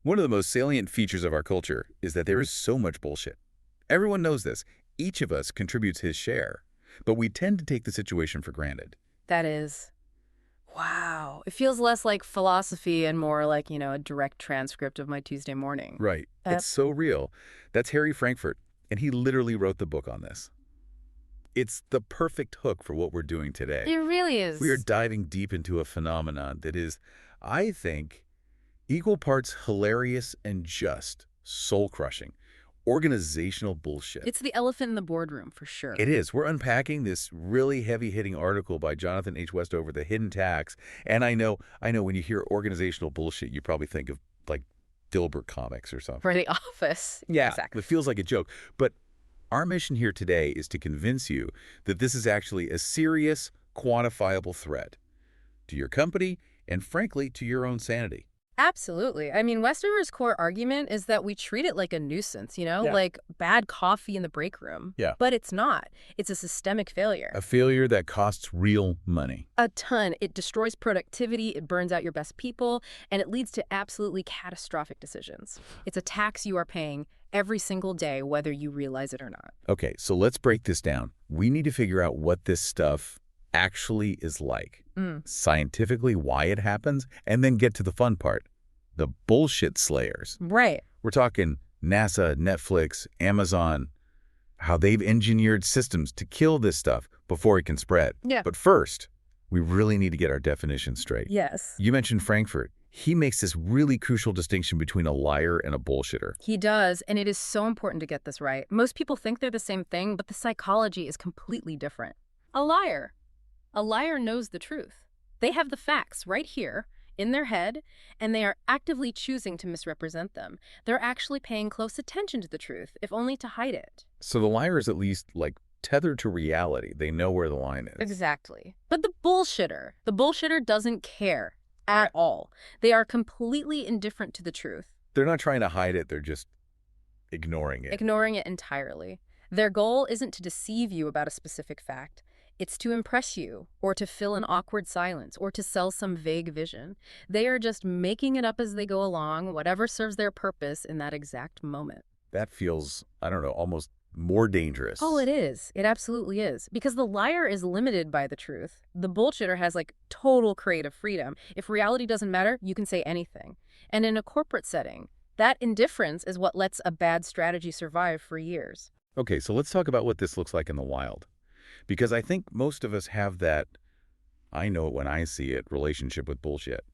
One of the most salient features of our culture is that there is so much bullshit. Everyone knows this. Each of us contributes his share, but we tend to take the situation for granted. That is, wow. It feels less like philosophy and more like, a direct transcript of my Tuesday morning. Right. It's so real. That's Harry Frankfurt, and he literally wrote the book on this. It's the perfect hook for what we're doing today. It really We are is. diving deep into a phenomenon that is, I think, equal parts hilarious and just soul-crushing. Organizational bullshit. It's the elephant in the boardroom, for It sure. is. We're unpacking this really heavy-hitting article by Jonathan H. Westover, The Hidden Tax. And I know when you hear organizational bullshit, you probably think of, like, Dilbert comics or something. For the office. Yeah, Exactly. it feels like a joke. But our mission here today is to convince you that this is actually a serious, quantifiable threat to your company and, frankly, to your own sanity. Absolutely. I mean, Westover's core argument is that we treat it like a nuisance, Yeah. like bad coffee in the break room. Yeah. But it's not. It's a systemic failure. A failure that costs real money. A ton. It destroys productivity, it burns out your best people, and it leads to absolutely catastrophic decisions. It's a tax you are paying every single day, whether you realize it or not. Okay, so let's break this down. We need to figure out what this stuff actually is like, scientifically why it happens, and then get to the fun part, the bullshit slayers. Right. We're talking NASA, Netflix, Amazon, how they've engineered systems to kill this stuff before it can spread. Yeah. But first, we really need to get our definition straight. Yes. You mentioned Frankfurt. He makes this really crucial distinction between a liar and a bullshitter. He does, and it is so important to get this right. Most people think they're the same thing, but the psychology is completely different. A liar knows the truth. They have the facts right here in their head, and they are actively choosing to misrepresent them. They're actually paying close attention to the truth, if only to hide it. So the liar is at least, like, tethered to reality. They know where the line is. Exactly. But the bullshitter doesn't care at all. They are completely indifferent to the truth. They're not trying to hide it. They're just ignoring it. Ignoring it entirely. Their goal isn't to deceive you about a specific fact. It's to impress you, or to fill an awkward silence, or to sell some vague vision. They are just making it up as they go along, whatever serves their purpose in that exact moment. That feels, I don't know, almost more dangerous. Oh, it is. It absolutely is. Because the liar is limited by the truth. The bullshitter has, total creative freedom. If reality doesn't matter, you can say anything. And in a corporate setting, that indifference is what lets a bad strategy survive for years. Okay, so let's talk about what this looks like in the wild. Because I think most of us have that, I know it when I see it, relationship with bullshit.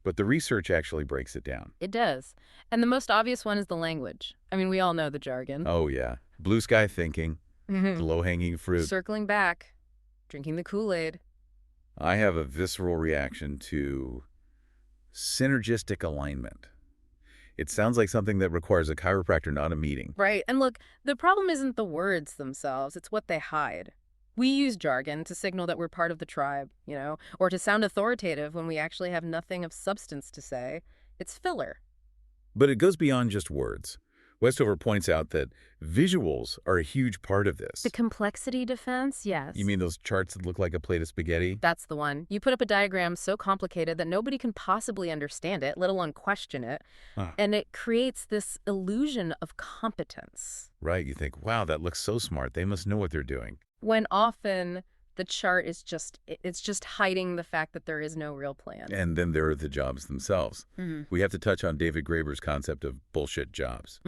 But the research actually breaks it down. It does. And the most obvious one is the language. I mean, we all know the jargon. Oh, yeah. Blue sky thinking, the low-hanging fruit. Circling back, drinking the Kool-Aid. I have a visceral reaction to synergistic alignment. It sounds like something that requires a chiropractor, not a meeting. Right. And look, the problem isn't the words themselves, it's what they hide. We use jargon to signal that we're part of the tribe, or to sound authoritative when we actually have nothing of substance to say. It's filler. But it goes beyond just words. Westover points out that visuals are a huge part of this. The complexity defense, yes. You mean those charts that look like a plate of spaghetti? That's the one. You put up a diagram so complicated that nobody can possibly understand it, let alone question it. And it creates this illusion of competence. Right. You think, wow, that looks so smart. They must know what they're doing. When often the chart is just hiding the fact that there is no real plan. And then there are the jobs themselves. We have to touch on David Graeber's concept of bullshit jobs.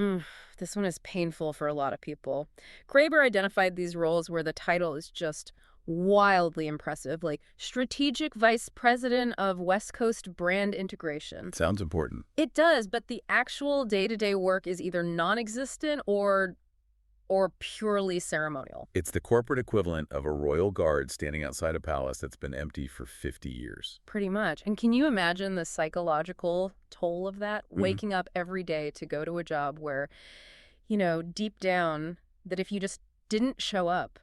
This one is painful for a lot of people. Graeber identified these roles where the title is just wildly impressive, like Strategic Vice President of West Coast Brand Integration. Sounds important. It does, but the actual day-to-day work is either non-existent or purely ceremonial. It's the corporate equivalent of a royal guard standing outside a palace that's been empty for 50 years. Pretty much. And can you imagine the psychological toll of that? Waking up every day to go to a job where, deep down, that if you just didn't show up,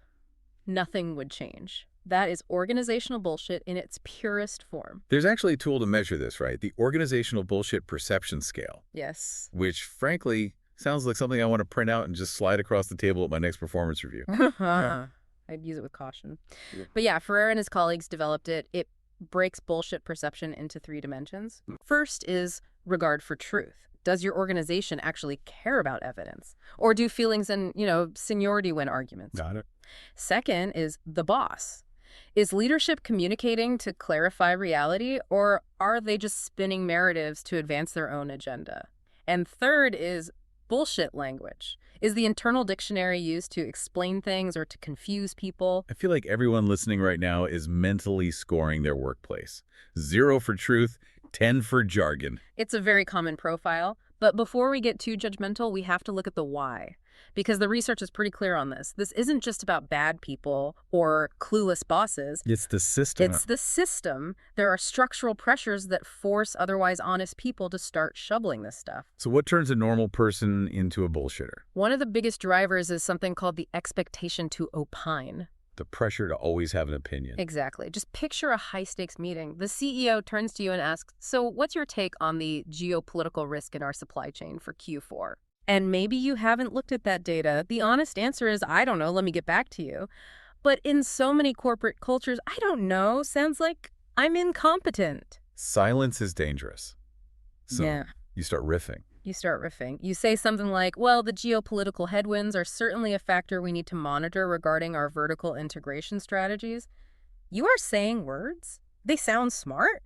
nothing would change. That is organizational bullshit in its purest form. There's actually a tool to measure this, right? The Organizational Bullshit Perception Scale. Yes. Which, frankly, sounds like something I want to print out and just slide across the table at my next performance review. I'd use it with caution. But yeah, Ferreira and his colleagues developed it. It breaks bullshit perception into 3 dimensions. First is regard for truth. Does your organization actually care about evidence? Or do feelings and, seniority win arguments? Got it. Second is the boss. Is leadership communicating to clarify reality, or are they just spinning narratives to advance their own agenda? And third is bullshit language. Is the internal dictionary used to explain things or to confuse people? I feel like everyone listening right now is mentally scoring their workplace. 0 for truth, 10 for jargon. It's a very common profile, but before we get too judgmental, we have to look at the why. Because the research is pretty clear on this. This isn't just about bad people or clueless bosses. It's the system. It's the system. There are structural pressures that force otherwise honest people to start shoveling this stuff. So what turns a normal person into a bullshitter? One of the biggest drivers is something called the expectation to opine. The pressure to always have an opinion. Exactly. Just picture a high-stakes meeting. The CEO turns to you and asks, so what's your take on the geopolitical risk in our supply chain for Q4? And maybe you haven't looked at that data. The honest answer is, I don't know, let me get back to you. But in so many corporate cultures, I don't know, sounds like I'm incompetent. Silence is dangerous. So Yeah. you start riffing. You start riffing. You say something like, well, the geopolitical headwinds are certainly a factor we need to monitor regarding our vertical integration strategies. You are saying words. They sound smart.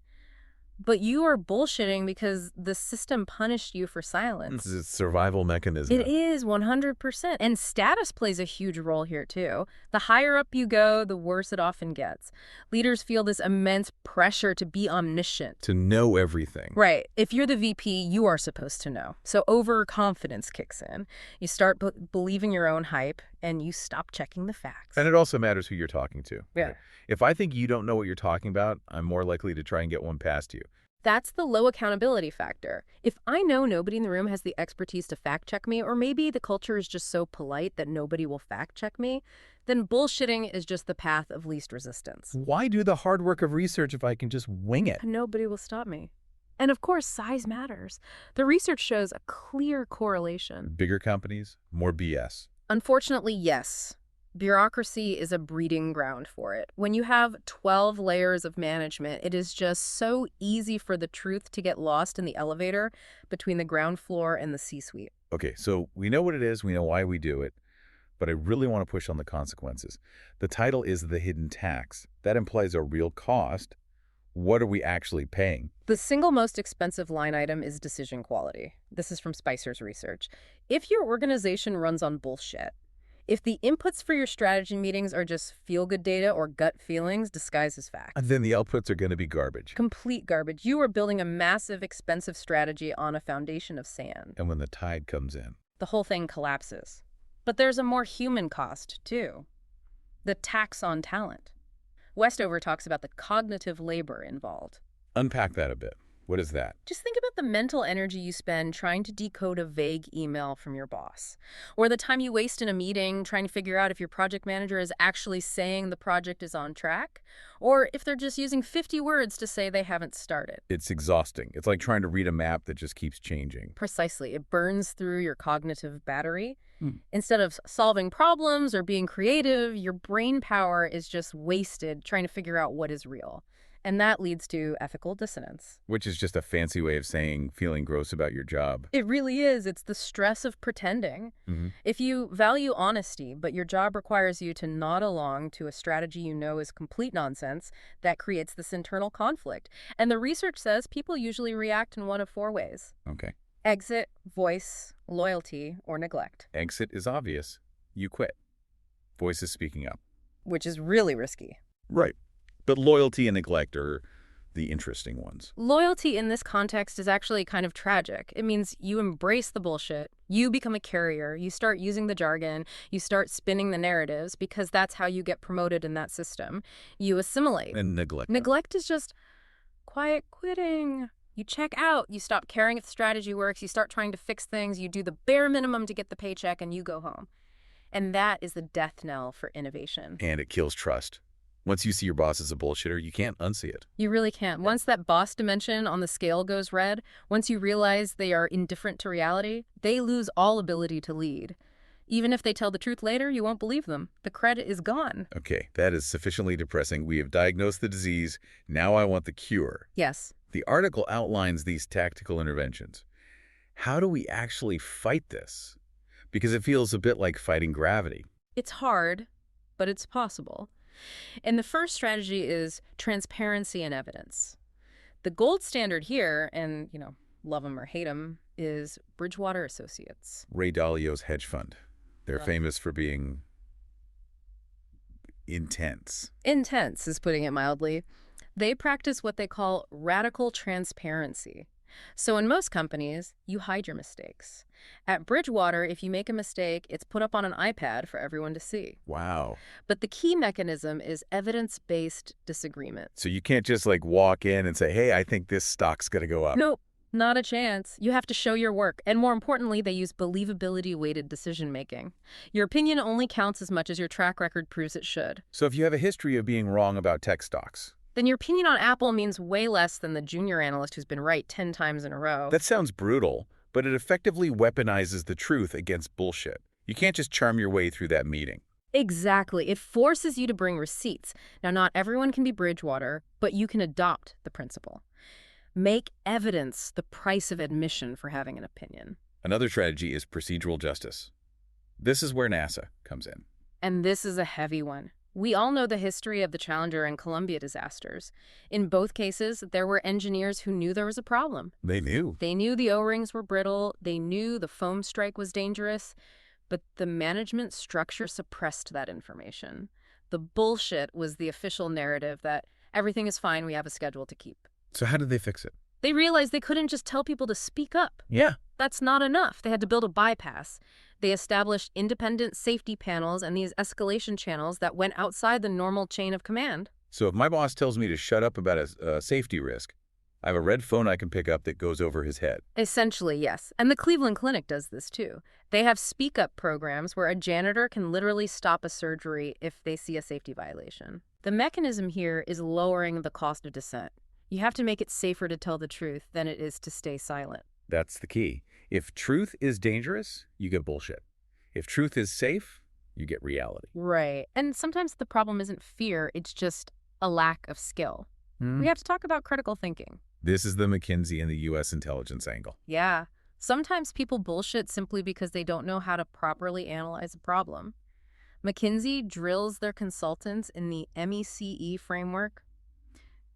But you are bullshitting because the system punished you for silence. It's a survival mechanism. It is 100%. And status plays a huge role here, too. The higher up you go, the worse it often gets. Leaders feel this immense pressure to be omniscient. To know everything. Right. If you're the VP, you are supposed to know. So overconfidence kicks in. You start believing your own hype, and you stop checking the facts. And it also matters who you're talking to. Yeah. Right? If I think you don't know what you're talking about, I'm more likely to try and get one past you. That's the low accountability factor. If I know nobody in the room has the expertise to fact-check me, or maybe the culture is just so polite that nobody will fact-check me, then bullshitting is just the path of least resistance. Why do the hard work of research if I can just wing it? Nobody will stop me. And of course, size matters. The research shows a clear correlation. Bigger companies, more BS. Unfortunately, yes. Bureaucracy is a breeding ground for it. When you have 12 layers of management, it is just so easy for the truth to get lost in the elevator between the ground floor and the C-suite. Okay, so we know what it is, we know why we do it, but I really want to push on the consequences. The title is The Hidden Tax. That implies a real cost. What are we actually paying? The single most expensive line item is decision quality. This is from Spicer's research. If your organization runs on bullshit, if the inputs for your strategy meetings are just feel-good data or gut feelings disguised as facts, And then the outputs are going to be garbage. complete garbage, you are building a massive, expensive strategy on a foundation of sand. And when the tide comes in. The whole thing collapses. But there's a more human cost, too. The tax on talent. Westover talks about the cognitive labor involved. Unpack that a bit. What is that? Just think about the mental energy you spend trying to decode a vague email from your boss, or the time you waste in a meeting trying to figure out if your project manager is actually saying the project is on track, or if they're just using 50 words to say they haven't started. It's exhausting. It's like trying to read a map that just keeps changing. Precisely. It burns through your cognitive battery. Instead of solving problems or being creative, your brain power is just wasted trying to figure out what is real. And that leads to ethical dissonance. Which is just a fancy way of saying feeling gross about your job. It really is. It's the stress of pretending. If you value honesty, but your job requires you to nod along to a strategy you know is complete nonsense, that creates this internal conflict. And the research says people usually react in one of 4 ways. Okay. Exit, voice, loyalty, or neglect. Exit is obvious. You quit. Voice is speaking up. Which is really risky. Right. But loyalty and neglect are the interesting ones. Loyalty in this context is actually kind of tragic. It means you embrace the bullshit, you become a carrier, you start using the jargon, you start spinning the narratives because that's how you get promoted in that system. You assimilate. And neglect. Neglect is just quiet quitting. You check out, you stop caring if the strategy works, you start trying to fix things, you do the bare minimum to get the paycheck, and you go home. And that is the death knell for innovation. And it kills trust. Once you see your boss as a bullshitter, you can't unsee it. You really can't. Once that boss dimension on the scale goes red, once you realize they are indifferent to reality, they lose all ability to lead. Even if they tell the truth later, you won't believe them. The credit is gone. Okay, that is sufficiently depressing. We have diagnosed the disease. Now I want the cure. Yes. The article outlines these tactical interventions. How do we actually fight this? Because it feels a bit like fighting gravity. It's hard, but it's possible. And the first strategy is transparency and evidence. The gold standard here, and, love them or hate them, is Bridgewater Associates. Ray Dalio's hedge fund. They're Right. famous for being intense. Intense is putting it mildly. They practice what they call radical transparency. So in most companies, you hide your mistakes. At Bridgewater, if you make a mistake, it's put up on an iPad for everyone to see. Wow. But the key mechanism is evidence-based disagreement. So you can't just like walk in and say, hey, I think this stock's going to go up. Nope, not a chance. You have to show your work. And more importantly, they use believability-weighted decision-making. Your opinion only counts as much as your track record proves it should. So if you have a history of being wrong about tech stocks, Then your opinion on Apple means way less than the junior analyst who's been right 10 times in a row. that sounds brutal, but it effectively weaponizes the truth against bullshit. You can't just charm your way through that meeting. Exactly. It forces you to bring receipts. Now, not everyone can be Bridgewater, but you can adopt the principle. Make evidence the price of admission for having an opinion. Another strategy is procedural justice. This is where NASA comes in. And this is a heavy one. We all know the history of the Challenger and Columbia disasters. In both cases, there were engineers who knew there was a problem. They knew. They knew the O-rings were brittle. They knew the foam strike was dangerous. But the management structure suppressed that information. The bullshit was the official narrative that everything is fine, we have a schedule to keep. So how did they fix it? They realized they couldn't just tell people to speak up. Yeah. That's not enough. They had to build a bypass. They established independent safety panels and these escalation channels that went outside the normal chain of command. So if my boss tells me to shut up about a safety risk, I have a red phone I can pick up that goes over his head. Essentially, yes. And the Cleveland Clinic does this too. They have speak-up programs where a janitor can literally stop a surgery if they see a safety violation. The mechanism here is lowering the cost of dissent. You have to make it safer to tell the truth than it is to stay silent. That's the key. If truth is dangerous, you get bullshit. If truth is safe, you get reality. Right. And sometimes the problem isn't fear, it's just a lack of skill. We have to talk about critical thinking. This is the McKinsey and the U.S. intelligence angle. Yeah. Sometimes people bullshit simply because they don't know how to properly analyze a problem. McKinsey drills their consultants in the MECE framework.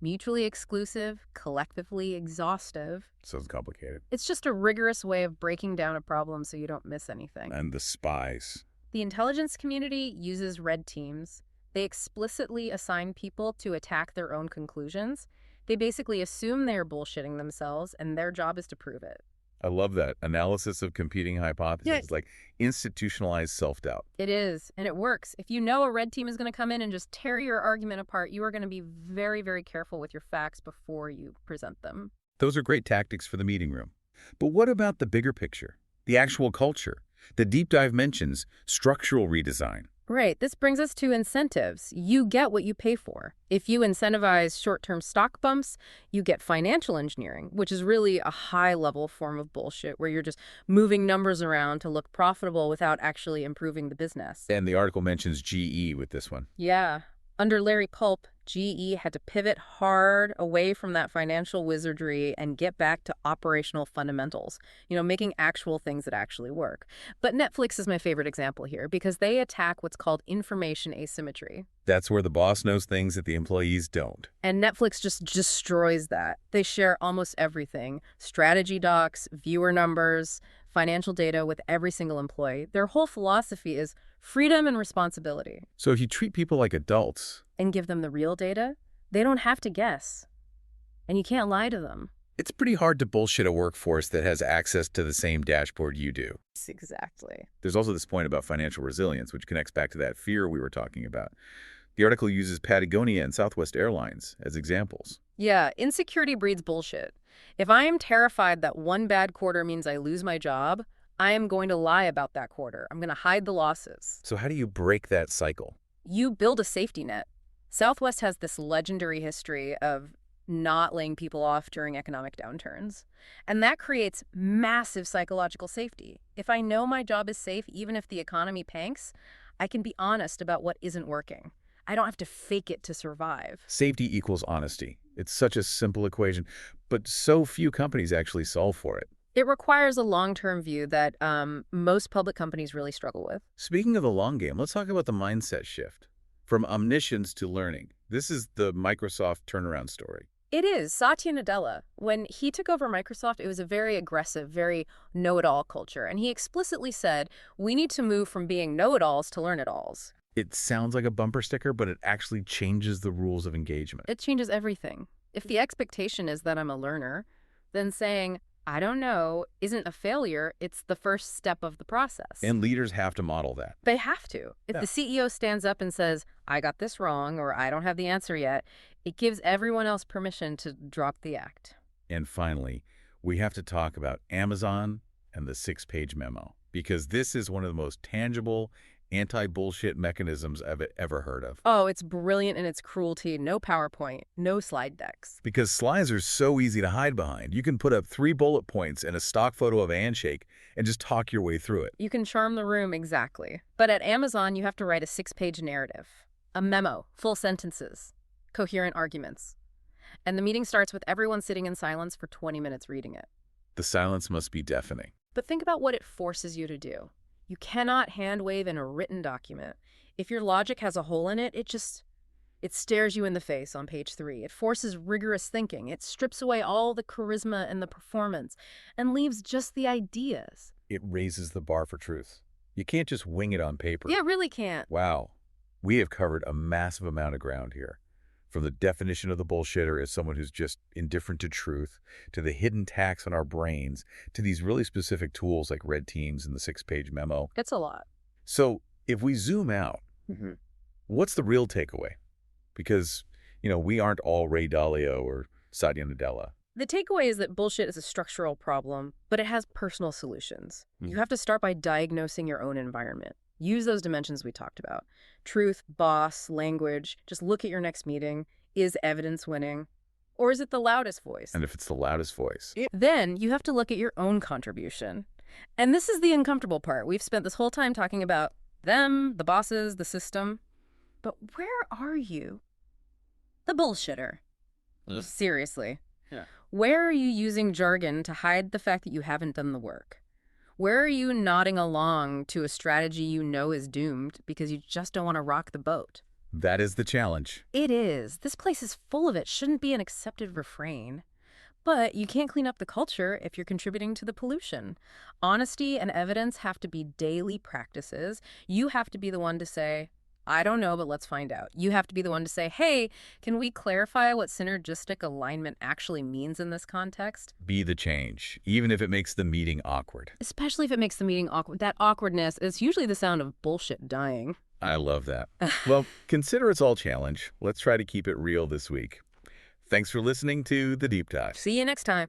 Mutually exclusive, collectively exhaustive. Sounds complicated. It's just a rigorous way of breaking down a problem so you don't miss anything. And the spies. The intelligence community uses red teams. They explicitly assign people to attack their own conclusions. They basically assume they're bullshitting themselves, and their job is to prove it. I love that. Analysis of competing hypotheses, Yeah. like institutionalized self-doubt. It is, and it works. If you know a red team is going to come in and just tear your argument apart, you are going to be very, very careful with your facts before you present them. Those are great tactics for the meeting room. But what about the bigger picture? The actual culture? The deep dive mentions structural redesign. Right. This brings us to incentives. You get what you pay for. If you incentivize short-term stock bumps, you get financial engineering, which is really a high-level form of bullshit where you're just moving numbers around to look profitable without actually improving the business. And the article mentions GE with this one. Yeah. Under Larry Culp, GE had to pivot hard away from that financial wizardry and get back to operational fundamentals, making actual things that actually work. But Netflix is my favorite example here because they attack what's called information asymmetry. That's where the boss knows things that the employees don't. And Netflix just destroys that. They share almost everything: strategy docs, viewer numbers, financial data with every single employee. Their whole philosophy is freedom and responsibility. So if you treat people like adults, And give them the real data, they don't have to guess. And you can't lie to them. it's pretty hard to bullshit a workforce that has access to the same dashboard you do. Exactly. There's also this point about financial resilience, which connects back to that fear we were talking about. The article uses Patagonia and Southwest Airlines as examples. Yeah, insecurity breeds bullshit. If I am terrified that one bad quarter means I lose my job, I am going to lie about that quarter. I'm going to hide the losses. So how do you break that cycle? You build a safety net. Southwest has this legendary history of not laying people off during economic downturns. And that creates massive psychological safety. If I know my job is safe, even if the economy tanks, I can be honest about what isn't working. I don't have to fake it to survive. Safety equals honesty. It's such a simple equation, but so few companies actually solve for it. It requires a long-term view that most public companies really struggle with. Speaking of the long game, let's talk about the mindset shift. From omniscience to learning. This is the Microsoft turnaround story. It is. Satya Nadella, when he took over Microsoft, it was a very aggressive, very know-it-all culture. And he explicitly said, we need to move from being know-it-alls to learn-it-alls. It sounds like a bumper sticker, but it actually changes the rules of engagement. It changes everything. If the expectation is that I'm a learner, then saying, I don't know, isn't a failure. It's the first step of the process. And leaders have to model that. They have to. If the CEO stands up and says, I got this wrong, or I don't have the answer yet, it gives everyone else permission to drop the act. And finally, we have to talk about Amazon and the 6-page memo, because this is one of the most tangible anti-bullshit mechanisms I've ever heard of. Oh, it's brilliant in its cruelty. No PowerPoint, no slide decks. Because slides are so easy to hide behind. You can put up 3 bullet points and a stock photo of a handshake and just talk your way through it. You can charm the room, exactly. But at Amazon, you have to write a 6-page narrative, a memo, full sentences, coherent arguments. And the meeting starts with everyone sitting in silence for 20 minutes reading it. The silence must be deafening. But think about what it forces you to do. You cannot hand-wave in a written document. If your logic has a hole in it, it stares you in the face on page 3. It forces rigorous thinking. It strips away all the charisma and the performance and leaves just the ideas. It raises the bar for truth. You can't just wing it on paper. Yeah, really can't. Wow. We have covered a massive amount of ground here. From the definition of the bullshitter as someone who's just indifferent to truth, to the hidden tax on our brains, to these really specific tools like red teams and the 6-page memo. It's a lot. So if we zoom out, what's the real takeaway? Because, we aren't all Ray Dalio or Satya Nadella. The takeaway is that bullshit is a structural problem, but it has personal solutions. You have to start by diagnosing your own environment. Use those dimensions we talked about. Truth, boss, language. Just look at your next meeting. Is evidence winning? Or is it the loudest voice? And if it's the loudest voice? Then you have to look at your own contribution. And this is the uncomfortable part. We've spent this whole time talking about them, the bosses, the system. But where are you? The bullshitter. Seriously. Yeah. Where are you using jargon to hide the fact that you haven't done the work? Where are you nodding along to a strategy you know is doomed because you just don't want to rock the boat? That is the challenge. It is. This place is full of it. Shouldn't be an accepted refrain. But you can't clean up the culture if you're contributing to the pollution. Honesty and evidence have to be daily practices. You have to be the one to say, I don't know, but let's find out. You have to be the one to say, hey, can we clarify what synergistic alignment actually means in this context? Be the change, even if it makes the meeting awkward. Especially if it makes the meeting awkward. That awkwardness is usually the sound of bullshit dying. I love that. Well, consider it's all challenge. Let's try to keep it real this week. Thanks for listening to The Deep Dive. See you next time.